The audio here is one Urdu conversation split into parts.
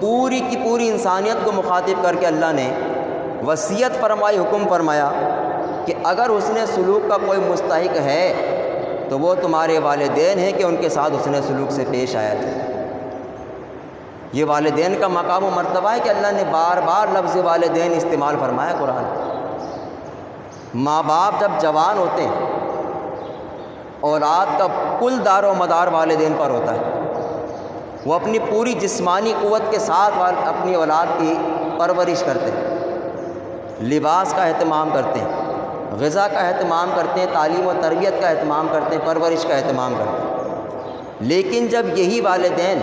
پوری کی پوری انسانیت کو مخاطب کر کے اللہ نے وصیت فرمائی، حکم فرمایا کہ اگر حسن سلوک کا کوئی مستحق ہے تو وہ تمہارے والدین ہیں کہ ان کے ساتھ حسن سلوک سے پیش آیا جائے۔ یہ والدین کا مقام و مرتبہ ہے کہ اللہ نے بار بار لفظ والدین استعمال فرمایا قرآن۔ ماں باپ جب جوان ہوتے ہیں، اولاد کا کل دار و مدار والدین پر ہوتا ہے۔ وہ اپنی پوری جسمانی قوت کے ساتھ اپنی اولاد کی پرورش کرتے ہیں، لباس کا اہتمام کرتے ہیں، غذا کا اہتمام کرتے ہیں، تعلیم و تربیت کا اہتمام کرتے ہیں، پرورش کا اہتمام کرتے ہیں۔ لیکن جب یہی والدین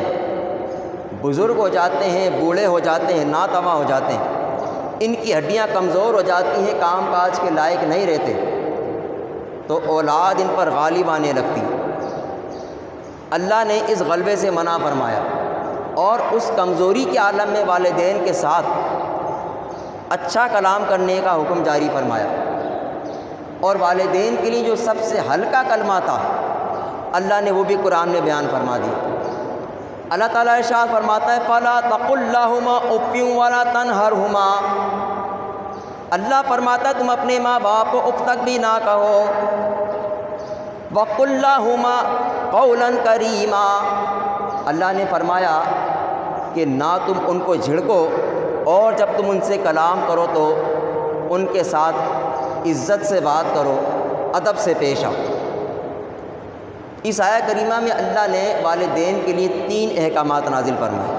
بزرگ ہو جاتے ہیں، بوڑھے ہو جاتے ہیں، ناتواں ہو جاتے ہیں، ان کی ہڈیاں کمزور ہو جاتی ہیں، کام کاج کے لائق نہیں رہتے، تو اولاد ان پر غالب آنے لگتی ہے۔ اللہ نے اس غلبے سے منع فرمایا اور اس کمزوری کے عالم میں والدین کے ساتھ اچھا کلام کرنے کا حکم جاری فرمایا۔ اور والدین کے لیے جو سب سے ہلکا کلمہ تھا، اللہ نے وہ بھی قرآن میں بیان فرما دیا۔ اللہ تعالیٰ ارشاد فرماتا ہے فَلَا تَقُل لَّهُمَا اُفٍّ وَلَا تَنْهَرْهُمَا۔ اللہ فرماتا ہے تم اپنے ماں باپ کو اف تک بھی نہ کہو۔ وَقُل لَّهُمَا قَوْلًا كَرِيمًا۔ اللہ نے فرمایا کہ نہ تم ان کو جھڑکو، اور جب تم ان سے کلام کرو تو ان کے ساتھ عزت سے بات کرو، ادب سے پیش آؤ۔ اس آیہ کریمہ میں اللہ نے والدین کے لیے 3 احکامات نازل فرمائے۔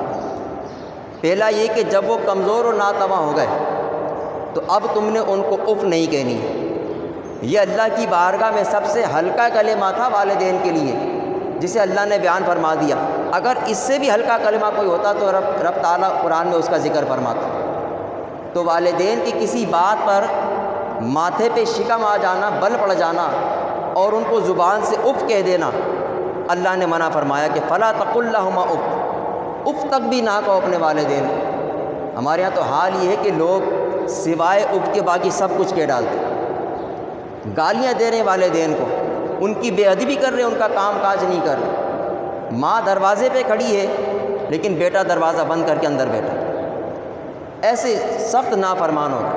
پہلا یہ کہ جب وہ کمزور و ناتواں ہو گئے تو اب تم نے ان کو اف نہیں کہنی ہے۔ یہ اللہ کی بارگاہ میں سب سے ہلکا کلمہ تھا والدین کے لیے، جسے اللہ نے بیان فرما دیا۔ اگر اس سے بھی ہلکا کلمہ کوئی ہوتا تو رب تعالیٰ قرآن میں اس کا ذکر فرماتا۔ تو والدین کی کسی بات پر ماتھے پہ شکم آ جانا، بل پڑ جانا اور ان کو زبان سے اف کہہ دینا، اللہ نے منع فرمایا کہ فَلَا تَقُل لَّهُمَا اف، اف تک بھی نہ کہو اپنے والدین کو۔ ہمارے یہاں تو حال یہ ہے کہ لوگ سوائے اف کے باقی سب کچھ کہہ ڈالتے، گالیاں دے رہے ہیں والدین کو، ان کی بے ادبی کر رہے ہیں، ان کا کام کاج نہیں کر رہے۔ ماں دروازے پہ کھڑی ہے لیکن بیٹا دروازہ بند کر کے اندر بیٹھا، ایسے سخت نافرمان ہوگا۔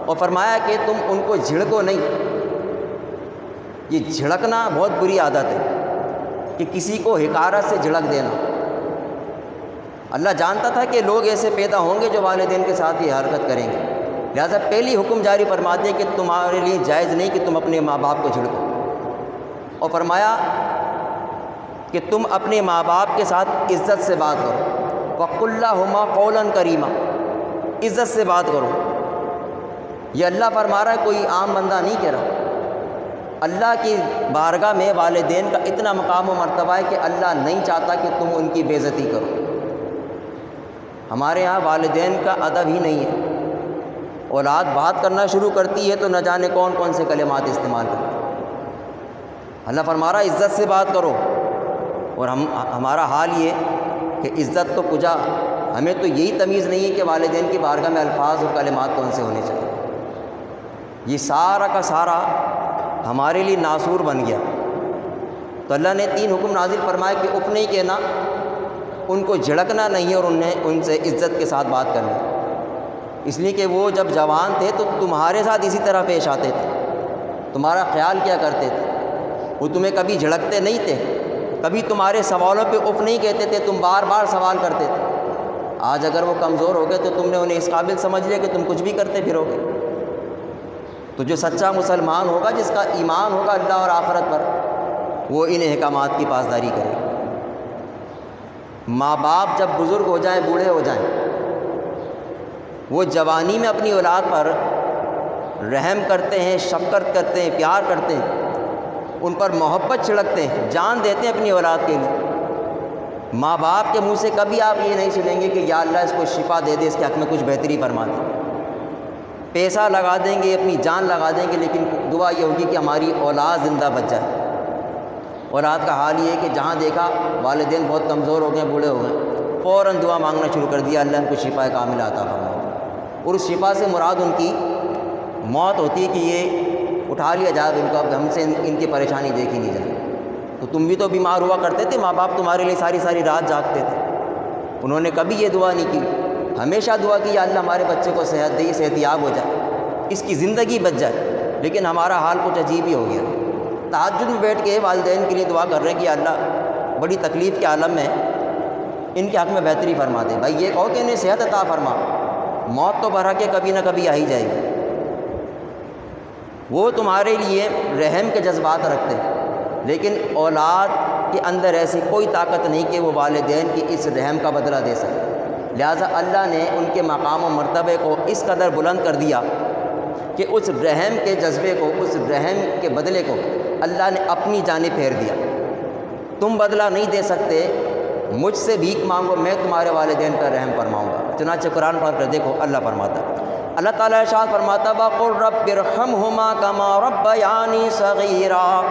اور فرمایا کہ تم ان کو جھڑکو نہیں۔ یہ جھڑکنا بہت بری عادت ہے کہ کسی کو حقارت سے جھڑک دینا۔ اللہ جانتا تھا کہ لوگ ایسے پیدا ہوں گے جو والدین کے ساتھ یہ حرکت کریں گے، لہٰذا پہلی حکم جاری فرما دیا کہ تمہارے لیے جائز نہیں کہ تم اپنے ماں باپ کو جھڑکو، اور فرمایا کہ تم اپنے ماں باپ کے ساتھ عزت سے بات کرو۔ وَقُل لَّهُمَا قَوْلًا كَرِيمًا، عزت سے بات کرو۔ یہ اللہ فرما رہا ہے، کوئی عام بندہ نہیں کہہ رہا۔ اللہ کی بارگاہ میں والدین کا اتنا مقام و مرتبہ ہے کہ اللہ نہیں چاہتا کہ تم ان کی بے عزتی کرو۔ ہمارے یہاں والدین کا ادب ہی نہیں ہے۔ اولاد بات کرنا شروع کرتی ہے تو نہ جانے کون کون سے کلمات استعمال کرتے۔ اللہ فرما رہا ہے عزت سے بات کرو، اور ہمارا حال یہ کہ عزت تو کجا، ہمیں تو یہی تمیز نہیں ہے کہ والدین کی بارگاہ میں الفاظ اور کلمات کون سے ہونے چاہیے۔ یہ سارا کا سارا ہمارے لیے ناسور بن گیا۔ تو اللہ نے 3 حکم نازل فرمائے کہ اف نہیں کہنا، ان کو جھڑکنا نہیں، اور ان سے عزت کے ساتھ بات کرنی۔ اس لیے کہ وہ جب جوان تھے تو تمہارے ساتھ اسی طرح پیش آتے تھے، تمہارا خیال کیا کرتے تھے، وہ تمہیں کبھی جھڑکتے نہیں تھے، کبھی تمہارے سوالوں پہ اف نہیں کہتے تھے، تم بار بار سوال کرتے تھے۔ آج اگر وہ کمزور ہو گئے تو تم نے انہیں اس قابل سمجھ لیا کہ تم کچھ بھی کرتے پھرو گے۔ تو جو سچا مسلمان ہوگا، جس کا ایمان ہوگا اللہ اور آخرت پر، وہ ان احکامات کی پاسداری کرے گا۔ ماں باپ جب بزرگ ہو جائیں، بوڑھے ہو جائیں، وہ جوانی میں اپنی اولاد پر رحم کرتے ہیں، شفقت کرتے ہیں، پیار کرتے ہیں، ان پر محبت چھڑکتے ہیں، جان دیتے ہیں اپنی اولاد کے لیے۔ ماں باپ کے منہ سے کبھی آپ یہ نہیں سنیں گے کہ یا اللہ اس کو شفا دے دے، اس کے حق میں کچھ بہتری فرما دے۔ پیسہ لگا دیں گے، اپنی جان لگا دیں گے، لیکن دعا یہ ہوگی کہ ہماری اولاد زندہ بچ جائے۔ اولاد کا حال یہ ہے کہ جہاں دیکھا والدین بہت کمزور ہو گئے، بوڑھے ہو گئے، فوراً دعا مانگنا شروع کر دیا، اللہ ان کو شفا کاملہ عطا فرمائے۔ اور اس شفا سے مراد ان کی موت ہوتی ہے کہ یہ اٹھا لیا جائے، ان کو اب ہم سے ان کی پریشانی دیکھی نہیں جائے۔ تو تم بھی تو بیمار ہوا کرتے تھے، ماں باپ تمہارے لیے ساری ساری رات جاگتے تھے، انہوں نے کبھی یہ دعا نہیں کی، ہمیشہ دعا کی یا اللہ ہمارے بچے کو صحت دے، صحت یاب ہو جائے، اس کی زندگی بچ جائے۔ لیکن ہمارا حال کچھ عجیب ہی ہو گیا، تہجد میں بیٹھ کے والدین کے لیے دعا کر رہے ہیں کہ اللہ بڑی تکلیف کے عالم میں ان کے حق میں بہتری فرما دے۔ بھائی یہ کہو کہ انہیں صحت عطا فرما، موت تو برحق کے کبھی نہ کبھی آ ہی جائے گی۔ وہ تمہارے لیے رحم کے جذبات رکھتے ہیں، لیکن اولاد کے اندر ایسی کوئی طاقت نہیں کہ وہ والدین کی اس رحم کا بدلہ دے سکے، لہٰذا اللہ نے ان کے مقام و مرتبے کو اس قدر بلند کر دیا کہ اس رحم کے جذبے کو، اس رحم کے بدلے کو اللہ نے اپنی جانب پھیر دیا۔ تم بدلہ نہیں دے سکتے، مجھ سے بھیک مانگو، میں تمہارے والدین پر رحم فرماؤں گا۔ چنانچہ قرآن پڑھ کر دیکھو اللہ فرماتا ہے، اللہ تعالیٰ ارشاد فرماتا وَقُلْ رَبِّ ارْحَمْهُمَا كَمَا رَبَّيَانِي صَغِيرًا،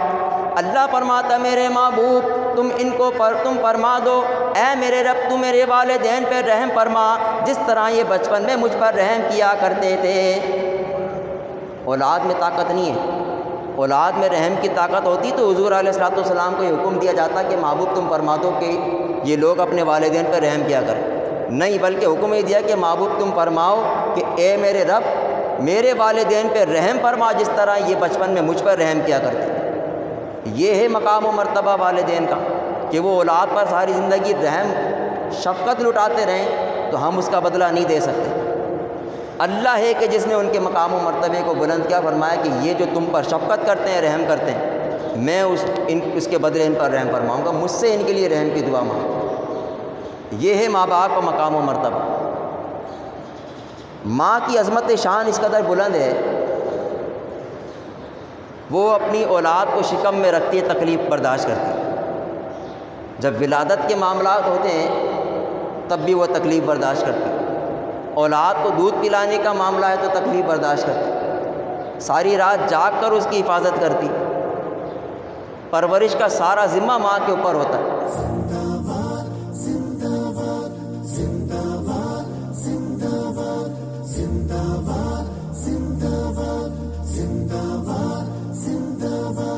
اللہ فرماتا میرے محبوب تم فرما دو، اے میرے رب تو میرے والدین پہ رحم فرما جس طرح یہ بچپن میں مجھ پر رحم کیا کرتے تھے۔ اولاد میں طاقت نہیں ہے، اولاد میں رحم کی طاقت ہوتی تو حضور علیہ الصلوۃ والسلام کو یہ حکم دیا جاتا کہ محبوب تم فرما دو کہ یہ لوگ اپنے والدین پر رحم کیا کریں، نہیں بلکہ حکم یہ دیا کہ محبوب تم فرماؤ کہ اے میرے رب میرے والدین پہ رحم فرما جس طرح یہ بچپن میں مجھ پر رحم کیا کرتے تھے۔ یہ ہے مقام و مرتبہ والدین کا کہ وہ اولاد پر ساری زندگی رحم شفقت لٹاتے رہیں تو ہم اس کا بدلہ نہیں دے سکتے۔ اللہ ہے کہ جس نے ان کے مقام و مرتبے کو بلند کیا، فرمایا کہ یہ جو تم پر شفقت کرتے ہیں، رحم کرتے ہیں، میں اس کے بدلے ان پر رحم فرماؤں گا، مجھ سے ان کے لیے رحم کی دعا مانگو۔ یہ ہے ماں باپ کا مقام و مرتبہ۔ ماں کی عظمت شان اس قدر بلند ہے، وہ اپنی اولاد کو شکم میں رکھتی ہے، تکلیف برداشت کرتی ہے۔ جب ولادت کے معاملات ہوتے ہیں تب بھی وہ تکلیف برداشت کرتی ہے، اولاد کو دودھ پلانے کا معاملہ ہے تو تکلیف برداشت کرتی، ساری رات جاگ کر اس کی حفاظت کرتی، پرورش کا سارا ذمہ ماں کے اوپر ہوتا ہے۔